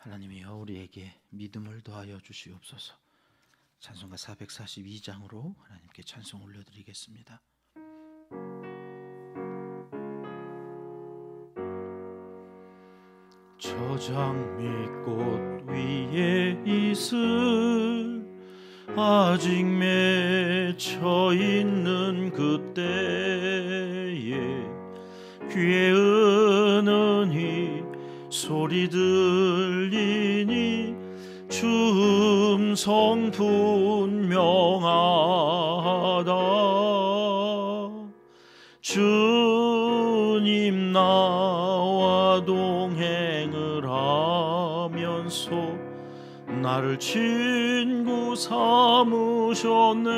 하나님이여 우리에게 믿음을 더하여 주시옵소서. 찬송가 442장으로 하나님께 찬송 올려드리겠습니다. 저 장미꽃 위에 있을 아직 맺혀 있는 그때에 귀에 은은히 소리 들리니 주 음성 분명하다. 주님 나와 동행을 하면서 나를 친구 삼으셨네.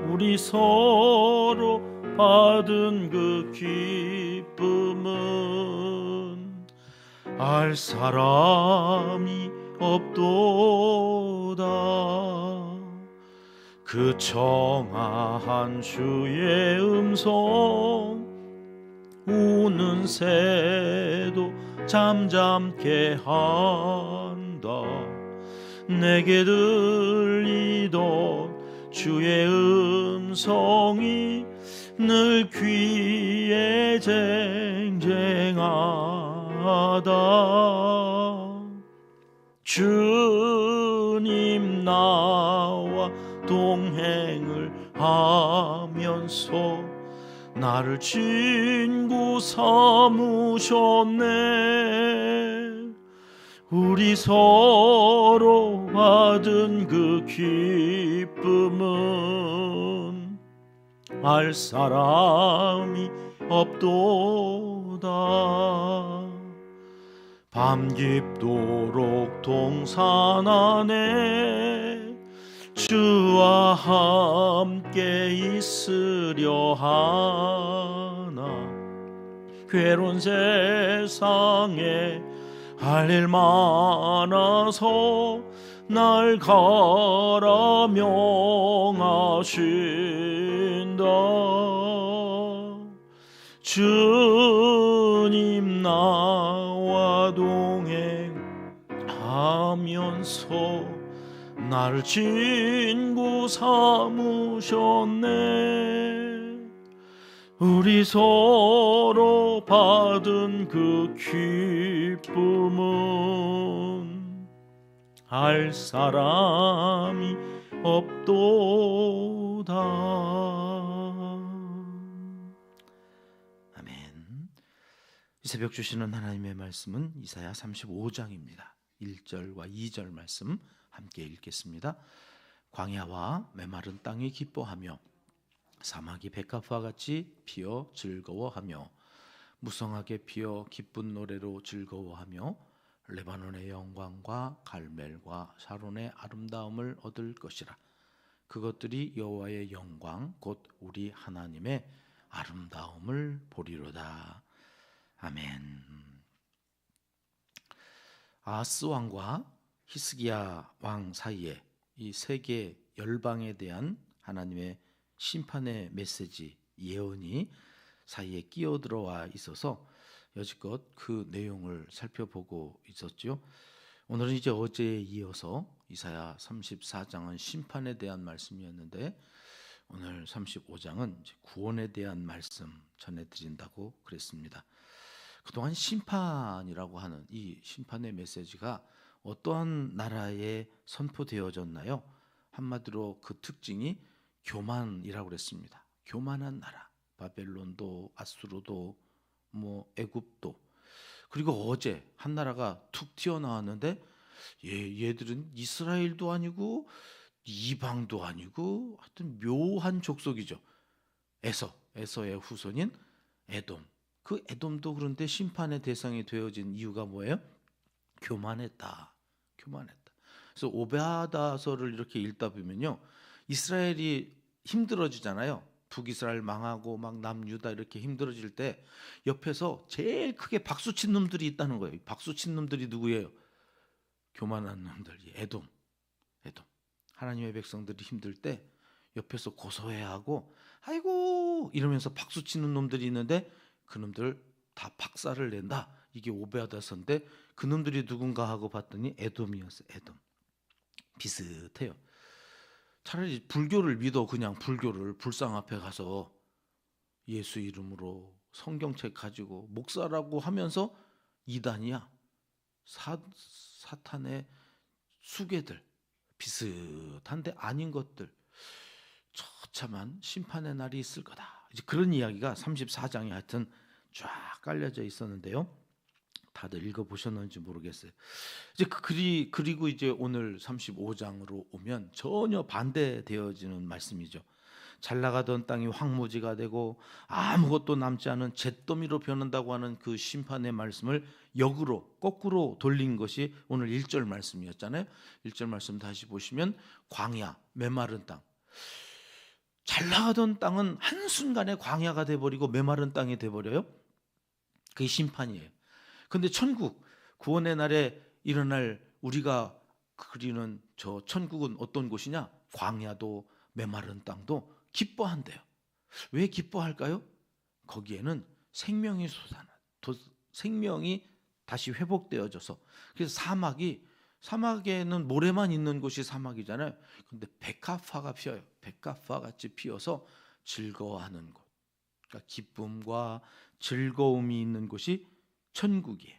우리 서로 받은 그 기쁨은 알 사람이 없도다. 그 청아한 주의 음성 우는 새도 잠잠게 한다. 내게 들리던 주의 음성이 늘 귀에 쟁쟁하다. 주님 나와 동행을 하면서 나를 친구 삼으셨네. 우리 서로 받은 그 기쁨은 알 사람이 없도다. 밤 깊도록 동산 안에 주와 함께 있으려 하나. 괴로운 세상에 할 일 많아서 날 가라 명하신다. 주님 나와 동행하면서 나를 친구 삼으셨네. 우리 서로 받은 그 기쁨은 알 사람이 없도다. 아멘. 이 새벽 주시는 하나님의 말씀은 이사야 35장입니다. 1절과 2절 말씀 함께 읽겠습니다. 광야와 메마른 땅이 기뻐하며 사막이 백합화 같이 피어 즐거워하며 무성하게 피어 기쁜 노래로 즐거워하며 레바논의 영광과 갈멜과 샤론의 아름다움을 얻을 것이라. 그것들이 여호와의 영광 곧 우리 하나님의 아름다움을 보리로다. 아멘. 아하스 왕과 히스기야 왕 사이에 이 세계 열방에 대한 하나님의 심판의 메시지, 예언이 사이에 끼어들어와 있어서 여지껏 그 내용을 살펴보고 있었죠. 오늘은 이제 어제에 이어서 이사야 34장은 심판에 대한 말씀이었는데 오늘 35장은 이제 구원에 대한 말씀 전해드린다고 그랬습니다. 그동안 심판이라고 하는 이 심판의 메시지가 어떠한 나라에 선포되어졌나요? 한마디로 그 특징이 교만이라고 그랬습니다. 교만한 나라, 바벨론도 아수르도 애굽도. 그리고 어제 한 나라가 툭 튀어나왔는데 얘들은 이스라엘도 아니고 이방도 아니고 하여튼 묘한 족속이죠. 에서의 후손인 에돔. 그 에돔도 그런데 심판의 대상이 되어진 이유가 뭐예요? 교만했다. 그래서 오베아다서를 이렇게 읽다 보면요, 이스라엘이 힘들어지잖아요. 북이스라엘 망하고 막 남유다 이렇게 힘들어질 때 옆에서 제일 크게 박수친 놈들이 있다는 거예요. 박수친 놈들이 누구예요? 교만한 놈들, 에돔. 하나님의 백성들이 힘들 때 옆에서 고소해하고 아이고 이러면서 박수치는 놈들이 있는데 그 놈들 다 박살을 낸다. 이게 오베아다서인데 그놈들이 누군가 하고 봤더니 에돔이었어요. 에돔. 비슷해요. 차라리 불교를 믿어. 그냥 불교를 불상 앞에 가서 예수 이름으로 성경책 가지고 목사라고 하면서 이단이야. 사탄의 수괴들, 비슷한데 아닌 것들, 처참한 심판의 날이 있을 거다. 이제 그런 이야기가 34장에 하여튼 쫙 깔려져 있었는데요. 다들 읽어보셨는지 모르겠어요. 이제 그리고 이제 오늘 35장으로 오면 전혀 반대되어지는 말씀이죠. 잘 나가던 땅이 황무지가 되고 아무것도 남지 않은 잿더미로 변한다고 하는 그 심판의 말씀을 역으로 거꾸로 돌린 것이 오늘 1절 말씀이었잖아요. 1절 말씀 다시 보시면 광야, 메마른 땅. 잘 나가던 땅은 한순간에 광야가 돼버리고 메마른 땅이 돼버려요. 그게 심판이에요. 근데 천국, 구원의 날에 일어날 우리가 그리는 저 천국은 어떤 곳이냐? 광야도 메마른 땅도 기뻐한대요. 왜 기뻐할까요? 거기에는 생명이 솟아나, 생명이 다시 회복되어져서. 그래서 사막에는 모래만 있는 곳이 사막이잖아요. 근데 백합화가 피어요. 백합화 같이 피어서 즐거워하는 곳. 그러니까 기쁨과 즐거움이 있는 곳이 천국이에요.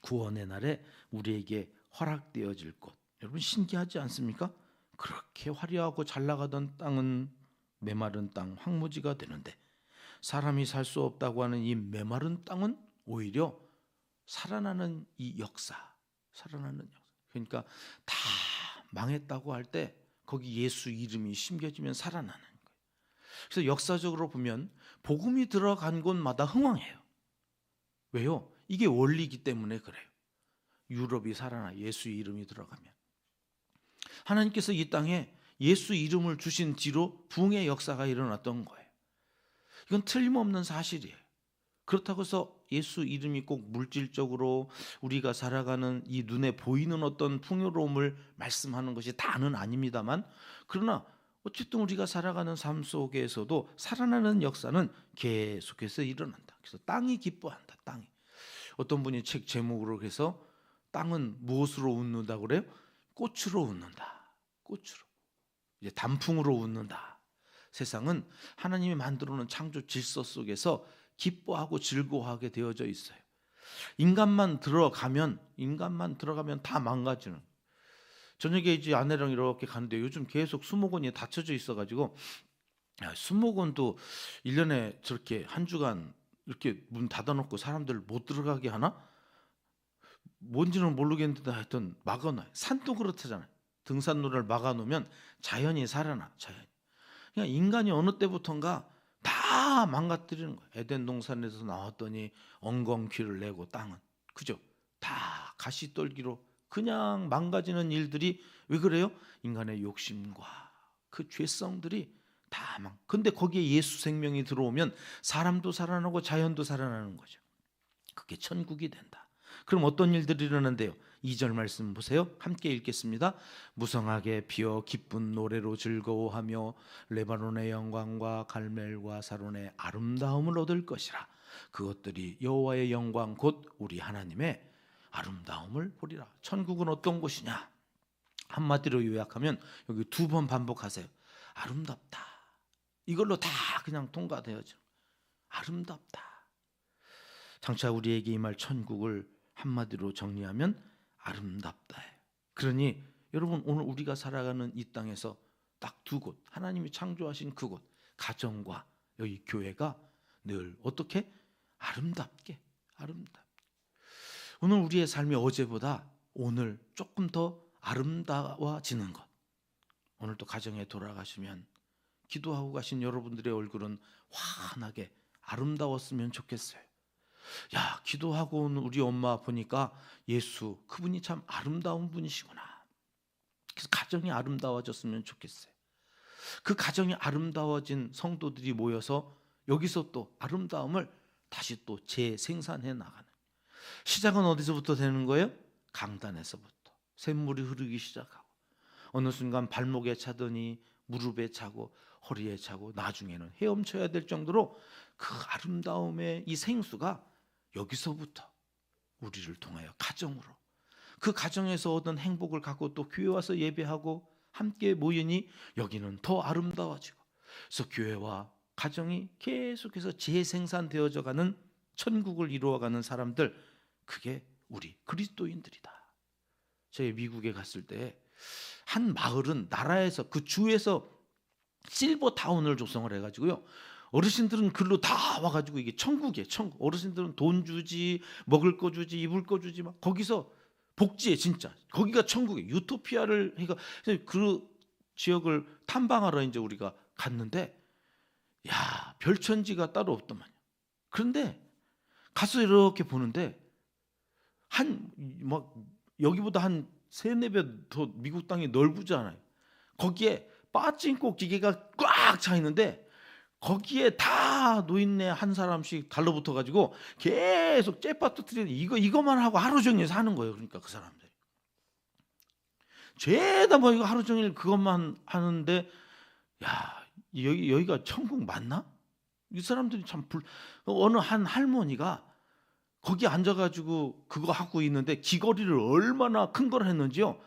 구원의 날에 우리에게 허락되어질 곳. 여러분 신기하지 않습니까? 그렇게 화려하고 잘 나가던 땅은 메마른 땅, 황무지가 되는데 사람이 살 수 없다고 하는 이 메마른 땅은 오히려 살아나는 이 역사, 살아나는 역사. 그러니까 다 망했다고 할 때 거기 예수 이름이 심겨지면 살아나는 거예요. 그래서 역사적으로 보면 복음이 들어간 곳마다 흥왕해요. 왜요? 이게 원리이기 때문에 그래요. 유럽이 살아나, 예수 이름이 들어가면. 하나님께서 이 땅에 예수 이름을 주신 뒤로 부흥의 역사가 일어났던 거예요. 이건 틀림없는 사실이에요. 그렇다고 해서 예수 이름이 꼭 물질적으로 우리가 살아가는 이 눈에 보이는 어떤 풍요로움을 말씀하는 것이 다는 아닙니다만, 그러나 어쨌든 우리가 살아가는 삶 속에서도 살아나는 역사는 계속해서 일어난다. 그래서 땅이 기뻐한다. 땅이. 어떤 분이 책 제목으로 해서 땅은 무엇으로 웃는다고 그래요? 꽃으로 웃는다. 꽃으로. 이제 단풍으로 웃는다. 세상은 하나님이 만들어 놓은 창조 질서 속에서 기뻐하고 즐거워하게 되어져 있어요. 인간만 들어가면 다 망가지는. 저녁에 이제 아내랑 이렇게 가는데 요즘 계속 수목원이 닫혀져 있어가지고, 수목원도 1년에 저렇게 한 주간 이렇게 문 닫아놓고 사람들 못 들어가게 하나? 뭔지는 모르겠는데 하여튼 막아놔요. 산도 그렇다잖아요. 등산로를 막아놓으면 자연이 살아나. 자연이. 그러니까 인간이 어느 때부턴가 다 망가뜨리는 거예요. 에덴 동산에서 나왔더니 엉겅퀴를 내고 땅은, 그죠? 다 가시떨기로 그냥 망가지는 일들이 왜 그래요? 인간의 욕심과 그 죄성들이 다 근데 거기에 예수 생명이 들어오면 사람도 살아나고 자연도 살아나는 거죠. 그게 천국이 된다. 그럼 어떤 일들이 일어난대요? 2절 말씀 보세요. 함께 읽겠습니다. 무성하게 피어 기쁜 노래로 즐거워하며 레바논의 영광과 갈멜과 사론의 아름다움을 얻을 것이라. 그것들이 여호와의 영광 곧 우리 하나님의 아름다움을 보리라. 천국은 어떤 곳이냐? 한마디로 요약하면 여기 2번 반복하세요. 아름답다. 이걸로 다 그냥 통과되어져. 아름답다. 장차 우리에게 임할 천국을 한마디로 정리하면 아름답다. 그러니 여러분 오늘 우리가 살아가는 이 땅에서 딱 2곳, 하나님이 창조하신 그곳, 가정과 여기 교회가 늘 어떻게? 아름답게. 오늘 우리의 삶이 어제보다 오늘 조금 더 아름다워지는 것. 오늘 또 가정에 돌아가시면 기도하고 가신 여러분들의 얼굴은 환하게 아름다웠으면 좋겠어요. 야, 기도하고 온 우리 엄마 보니까 예수, 그분이 참 아름다운 분이시구나. 그래서 가정이 아름다워졌으면 좋겠어요. 그 가정이 아름다워진 성도들이 모여서 여기서 또 아름다움을 다시 또 재생산해 나가는. 시작은 어디서부터 되는 거예요? 강단에서부터. 샘물이 흐르기 시작하고 어느 순간 발목에 차더니 무릎에 차고 허리에 차고 나중에는 헤엄쳐야 될 정도로 그 아름다움의 이 생수가 여기서부터 우리를 통하여 가정으로, 그 가정에서 얻은 행복을 갖고 또 교회 와서 예배하고 함께 모이니 여기는 더 아름다워지고, 그래서 교회와 가정이 계속해서 재생산되어져 가는 천국을 이루어가는 사람들, 그게 우리 그리스도인들이다. 제가 미국에 갔을 때 한 마을은 나라에서, 그 주에서 실버 타운을 조성을 해가지고요, 어르신들은 글로 다 와가지고, 이게 천국이에요. 천국. 어르신들은 돈 주지, 먹을 거 주지, 입을 거 주지, 막 거기서 복지에, 진짜 거기가 천국이에요. 유토피아를. 그러니까 그 지역을 탐방하러 이제 우리가 갔는데, 야, 별천지가 따로 없더만요. 그런데 가서 이렇게 보는데 막 여기보다 한 3-4배 더 미국 땅이 넓잖아요. 거기에 빠진코 기계가 꽉 차 있는데 거기에 다 노인네 한 사람씩 달라붙어 가지고 계속 째빠 터뜨리는, 이거만 하고 하루 종일 사는 거예요. 그러니까 그 사람들이 죄다 뭐 이거 하루 종일 그것만 하는데, 야, 여기가 천국 맞나? 이 사람들이 참 어느 한 할머니가 거기 앉아가지고 그거 하고 있는데 귀걸이를 얼마나 큰 걸 했는지요.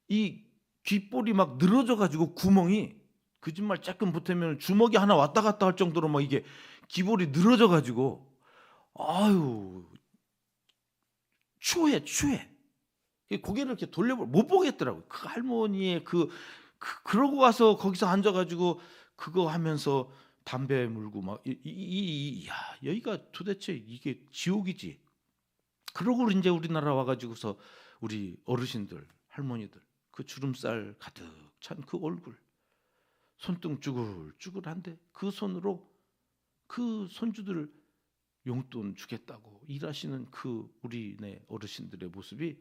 이 귓볼이 막 늘어져가지고 구멍이, 거짓말 조금 보태면 주먹이 하나 왔다 갔다 할 정도로 막 이게 귀볼이 늘어져가지고, 아유, 추해. 고개를 이렇게 돌려볼 못 보겠더라고요. 그 할머니의 그러고 와서 거기서 앉아가지고 그거 하면서 담배 물고 막, 야, 여기가 도대체 이게 지옥이지. 그러고 이제 우리나라 와가지고서 우리 어르신들, 할머니들, 그 주름살 가득 찬 그 얼굴, 손등 쭈글쭈글한데 그 손으로 그 손주들 용돈 주겠다고 일하시는 그 우리네 어르신들의 모습이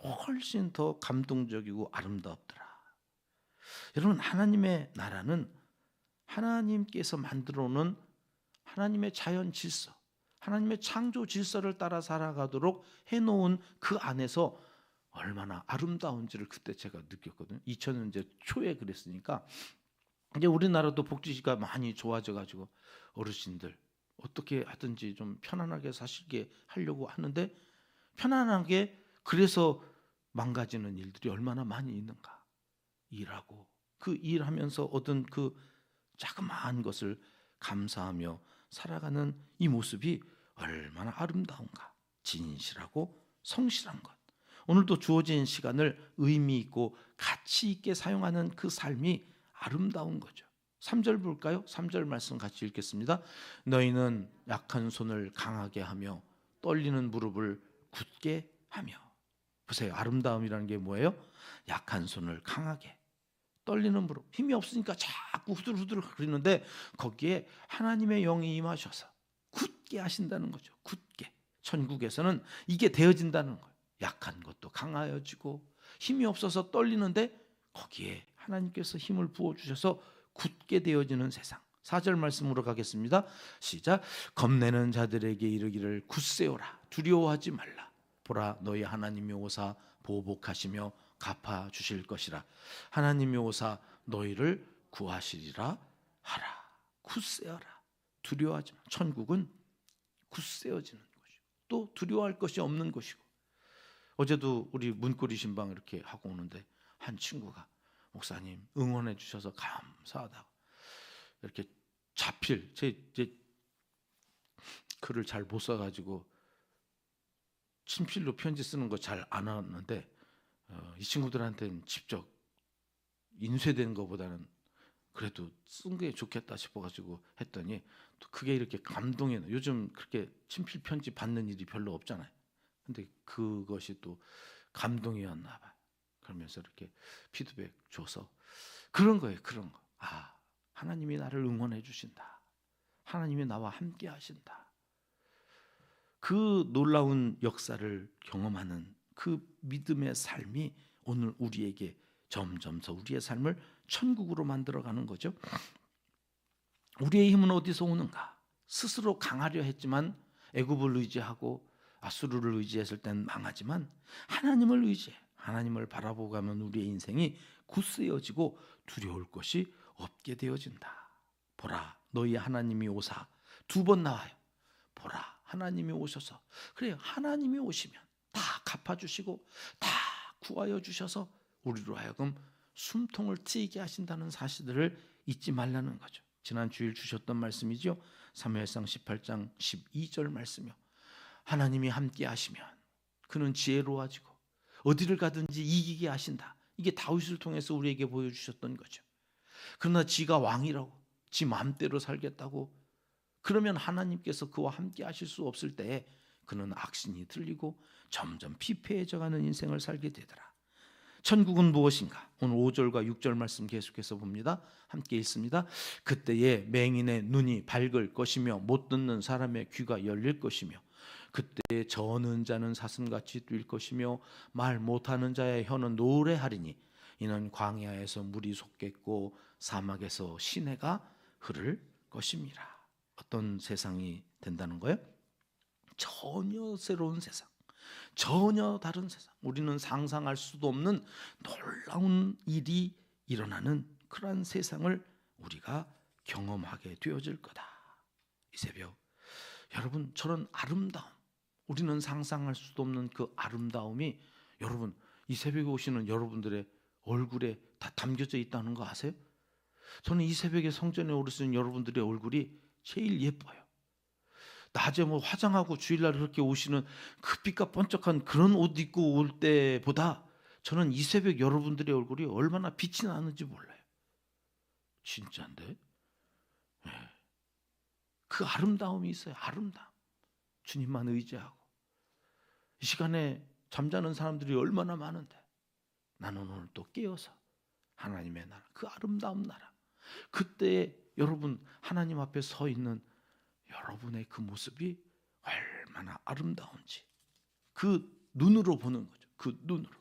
훨씬 더 감동적이고 아름답더라. 여러분, 하나님의 나라는 하나님께서 만들어 놓은 하나님의 자연 질서, 하나님의 창조 질서를 따라 살아가도록 해놓은 그 안에서 얼마나 아름다운지를 그때 제가 느꼈거든요. 2000년대 초에 그랬으니까 이제 우리나라도 복지가 많이 좋아져가지고 어르신들 어떻게 하든지 좀 편안하게 사시게 하려고 하는데, 편안하게, 그래서 망가지는 일들이 얼마나 많이 있는가. 일하고 그 일하면서 얻은 그 자그마한 것을 감사하며 살아가는 이 모습이 얼마나 아름다운가. 진실하고 성실한 것, 오늘도 주어진 시간을 의미 있고 가치 있게 사용하는 그 삶이 아름다운 거죠. 3절 볼까요? 3절 말씀 같이 읽겠습니다. 너희는 약한 손을 강하게 하며 떨리는 무릎을 굳게 하며. 보세요, 아름다움이라는 게 뭐예요? 약한 손을 강하게, 떨리는 무릎, 힘이 없으니까 자꾸 후들후들 거리는데 거기에 하나님의 영이 임하셔서 굳게 하신다는 거죠. 굳게. 천국에서는 이게 되어진다는 거예요. 약한 것도 강하여지고, 힘이 없어서 떨리는데 거기에 하나님께서 힘을 부어주셔서 굳게 되어지는 세상. 4절 말씀으로 가겠습니다. 시작. 겁내는 자들에게 이르기를 굳세어라, 두려워하지 말라. 보라, 너희 하나님이 오사 보복하시며 갚아 주실 것이라. 하나님이 오사 너희를 구하시리라 하라. 굳세어라, 두려워하지 마. 천국은 굳세어지는 것이고 또 두려워할 것이 없는 것이고. 어제도 우리 문고리 신방 이렇게 하고 오는데 한 친구가, 목사님 응원해 주셔서 감사하다고, 이렇게 자필, 제 글을 잘 못 써가지고 친필로 편지 쓰는 거 잘 안 하는데, 이 친구들한테는 직접 인쇄된 것보다는 그래도 쓴 게 좋겠다 싶어가지고 했더니 또 그게 이렇게 감동이 나. 요즘 그렇게 친필 편지 받는 일이 별로 없잖아요. 근데 그것이 또 감동이었나 봐. 그러면서 이렇게 피드백 줘서 그런 거예요. 그런 거. 아, 하나님이 나를 응원해 주신다. 하나님이 나와 함께 하신다. 그 놀라운 역사를 경험하는 그 믿음의 삶이 오늘 우리에게 점점 더 우리의 삶을 천국으로 만들어가는 거죠. 우리의 힘은 어디서 오는가? 스스로 강하려 했지만 애굽을 의지하고 아수르를 의지했을 땐 망하지만, 하나님을 의지해, 하나님을 바라보고 가면 우리의 인생이 굳세어지고 두려울 것이 없게 되어진다. 보라, 너희 하나님이 오사. 2번 나와요. 보라, 하나님이 오셔서, 그래요, 하나님이 오시면 다 갚아주시고 다 구하여 주셔서 우리로 하여금 숨통을 트이게 하신다는 사실들을 잊지 말라는 거죠. 지난 주일 주셨던 말씀이죠. 사무엘상 18장 12절 말씀이요. 하나님이 함께 하시면 그는 지혜로워지고 어디를 가든지 이기게 하신다. 이게 다윗을 통해서 우리에게 보여주셨던 거죠. 그러나 지가 왕이라고 지 마음대로 살겠다고 그러면 하나님께서 그와 함께 하실 수 없을 때에 그는 악신이 들리고 점점 피폐해져가는 인생을 살게 되더라. 천국은 무엇인가? 오늘 5절과 6절 말씀 계속해서 봅니다. 함께 읽습니다. 그때에 맹인의 눈이 밝을 것이며 못 듣는 사람의 귀가 열릴 것이며 그때에 저는 자는 사슴같이 뛸 것이며 말 못하는 자의 혀는 노래하리니 이는 광야에서 물이 솟겠고 사막에서 시내가 흐를 것임이라. 어떤 세상이 된다는 거예요? 전혀 새로운 세상, 전혀 다른 세상, 우리는 상상할 수도 없는 놀라운 일이 일어나는 그러한 세상을 우리가 경험하게 되어질 거다. 이 새벽 여러분, 저런 아름다움, 우리는 상상할 수도 없는 그 아름다움이 여러분, 이 새벽에 오시는 여러분들의 얼굴에 다 담겨져 있다는 거 아세요? 저는 이 새벽에 성전에 오르시는 여러분들의 얼굴이 제일 예뻐요. 낮에 뭐 화장하고 주일날 그렇게 오시는 그 빛과 번쩍한 그런 옷 입고 올 때보다 저는 이 새벽 여러분들의 얼굴이 얼마나 빛이 나는지 몰라요. 진짜인데? 네. 그 아름다움이 있어요. 아름다움. 주님만 의지하고. 이 시간에 잠자는 사람들이 얼마나 많은데 나는 오늘 또 깨어서 하나님의 나라, 그 아름다운 나라, 그때 여러분 하나님 앞에 서 있는 여러분의 그 모습이 얼마나 아름다운지 그 눈으로 보는 거죠. 그 눈으로.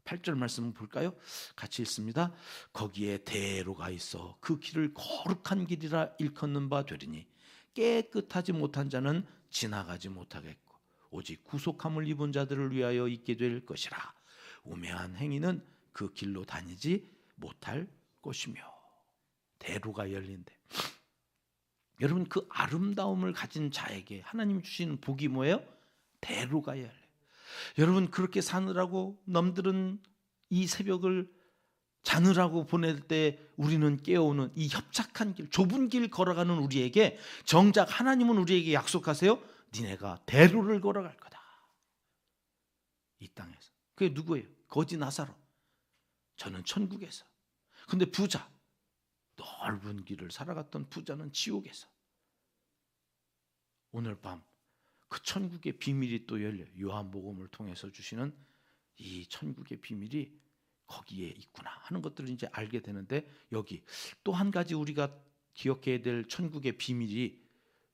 8절 말씀 볼까요? 같이 읽습니다. 거기에 대로가 있어 그 길을 거룩한 길이라 일컫는 바 되리니 깨끗하지 못한 자는 지나가지 못하겠고 오직 구속함을 입은 자들을 위하여 있게 될 것이라. 우매한 행위는 그 길로 다니지 못할 것이며. 대로가 열린대. 여러분, 그 아름다움을 가진 자에게 하나님 주시는 복이 뭐예요? 대로가 열려요. 여러분, 그렇게 사느라고 남들은 이 새벽을 자느라고 보낼 때 우리는 깨어오는 이 협착한 길, 좁은 길 걸어가는 우리에게 정작 하나님은 우리에게 약속하세요. 니네가 대로를 걸어갈 거다. 이 땅에서. 그게 누구예요? 거지 나사로. 저는 천국에서. 근데 부자, 넓은 길을 살아갔던 부자는 지옥에서. 오늘 밤 그 천국의 비밀이 또 열려요. 요한복음을 통해서 주시는 이 천국의 비밀이 거기에 있구나 하는 것들을 이제 알게 되는데, 여기 또 한 가지 우리가 기억해야 될 천국의 비밀이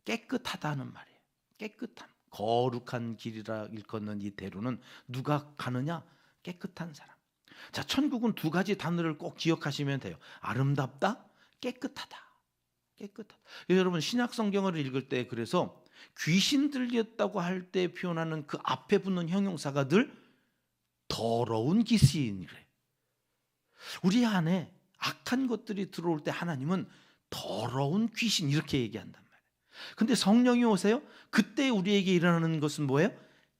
깨끗하다는 말이에요. 깨끗함, 거룩한 길이라 일컫는 이 대로는 누가 가느냐? 깨끗한 사람. 자, 천국은 두 가지 단어를 꼭 기억하시면 돼요. 아름답다, 깨끗하다. 깨끗하다. 여러분, 신약 성경을 읽을 때 그래서 귀신 들렸다고 할 때 표현하는 그 앞에 붙는 형용사가 늘 더러운 귀신이래. 우리 안에 악한 것들이 들어올 때 하나님은 더러운 귀신 이렇게 얘기한단 말이에요. 근데 성령이 오세요. 그때 우리에게 일어나는 것은 뭐예요?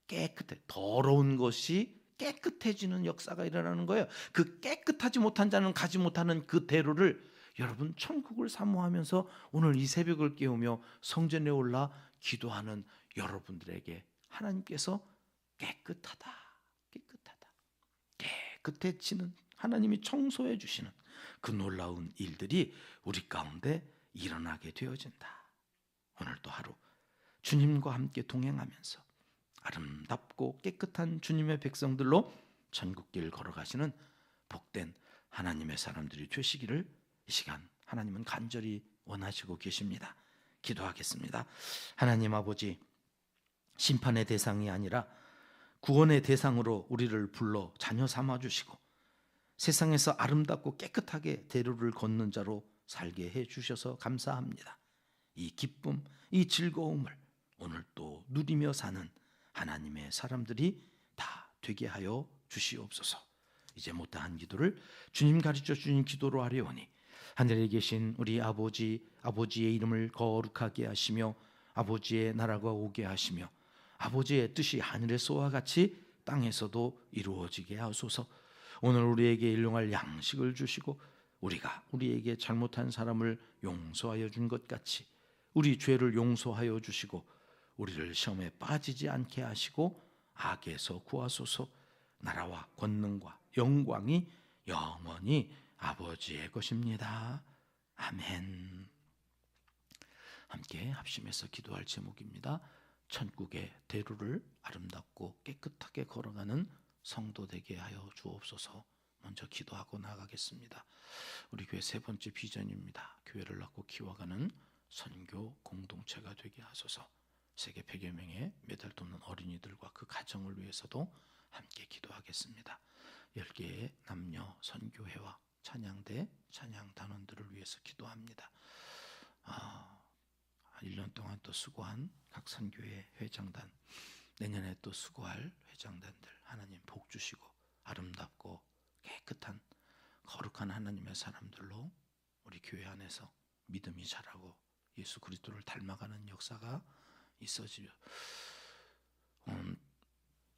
깨끗해. 더러운 것이 깨끗해지는 역사가 일어나는 거예요. 그 깨끗하지 못한 자는 가지 못하는 그 대로를 여러분, 천국을 사모하면서 오늘 이 새벽을 깨우며 성전에 올라 기도하는 여러분들에게 하나님께서 깨끗하다, 깨끗하다, 깨끗해지는, 하나님이 청소해 주시는 그 놀라운 일들이 우리 가운데 일어나게 되어진다. 오늘도 하루 주님과 함께 동행하면서 아름답고 깨끗한 주님의 백성들로 천국길 걸어가시는 복된 하나님의 사람들이 되시기를 이 시간 하나님은 간절히 원하시고 계십니다. 기도하겠습니다. 하나님 아버지, 심판의 대상이 아니라 구원의 대상으로 우리를 불러 자녀 삼아 주시고 세상에서 아름답고 깨끗하게 대로를 걷는 자로 살게 해 주셔서 감사합니다. 이 기쁨, 이 즐거움을 오늘 또 누리며 사는 하나님의 사람들이 다 되게 하여 주시옵소서. 이제 못다한 기도를 주님 가르쳐 주신 기도로 하려오니 하늘에 계신 우리 아버지, 아버지의 이름을 거룩하게 하시며 아버지의 나라가 오게 하시며 아버지의 뜻이 하늘에서와 같이 땅에서도 이루어지게 하소서. 오늘 우리에게 일용할 양식을 주시고 우리가 우리에게 잘못한 사람을 용서하여 준 것 같이 우리 죄를 용서하여 주시고 우리를 시험에 빠지지 않게 하시고 악에서 구하소서. 나라와 권능과 영광이 영원히 아버지의 것입니다. 아멘. 함께 합심해서 기도할 제목입니다. 천국의 대로를 아름답고 깨끗하게 걸어가는 성도 되게 하여 주옵소서. 먼저 기도하고 나가겠습니다. 우리 교회 세 번째 비전입니다. 교회를 낳고 키워가는 선교 공동체가 되게 하소서. 세계 100여 명의 메달 돕는 어린이들과 그 가정을 위해서도 함께 기도하겠습니다. 10개의 남녀 선교회와 찬양대 찬양단원들을 위해서 기도합니다. 1년 동안 또 수고한 각 선교회 회장단, 내년에 또 수고할 회장단들 하나님 복 주시고 아름답고 깨끗한 거룩한 하나님의 사람들로 우리 교회 안에서 믿음이 자라고 예수 그리스도를 닮아가는 역사가 있어지며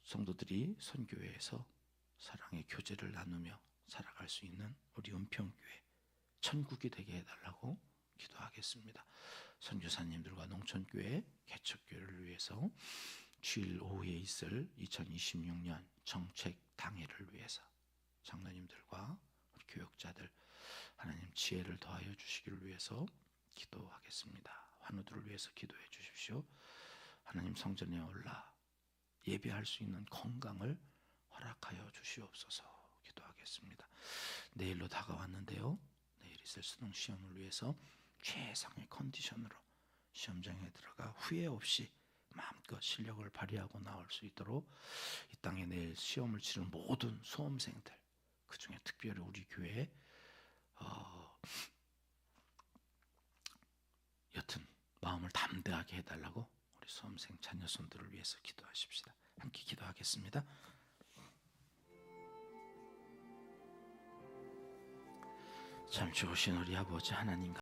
성도들이 선교회에서 사랑의 교제를 나누며 살아갈 수 있는 우리 은평교회 천국이 되게 해달라고 기도하겠습니다. 선교사님들과 농촌교회 개척교회를 위해서 주일 오후에 있을 2026년 정책당회를 위해서 장로님들과 우리 교역자들 하나님 지혜를 더하여 주시기를 위해서 기도하겠습니다. 환우들을 위해서 기도해 주십시오. 하나님 성전에 올라 예배할 수 있는 건강을 허락하여 주시옵소서. 기도하겠습니다. 내일로 다가왔는데요. 내일 있을 수능 시험을 위해서 최상의 컨디션으로 시험장에 들어가 후회 없이 마음껏 실력을 발휘하고 나올 수 있도록 이 땅에 내일 시험을 치른 모든 수험생들, 그 중에 특별히 우리 교회에 여튼 마음을 담대하게 해달라고 우리 수험생 자녀손들을 위해서 기도하십시다. 함께 기도하겠습니다. 참 좋으신 우리 아버지 하나님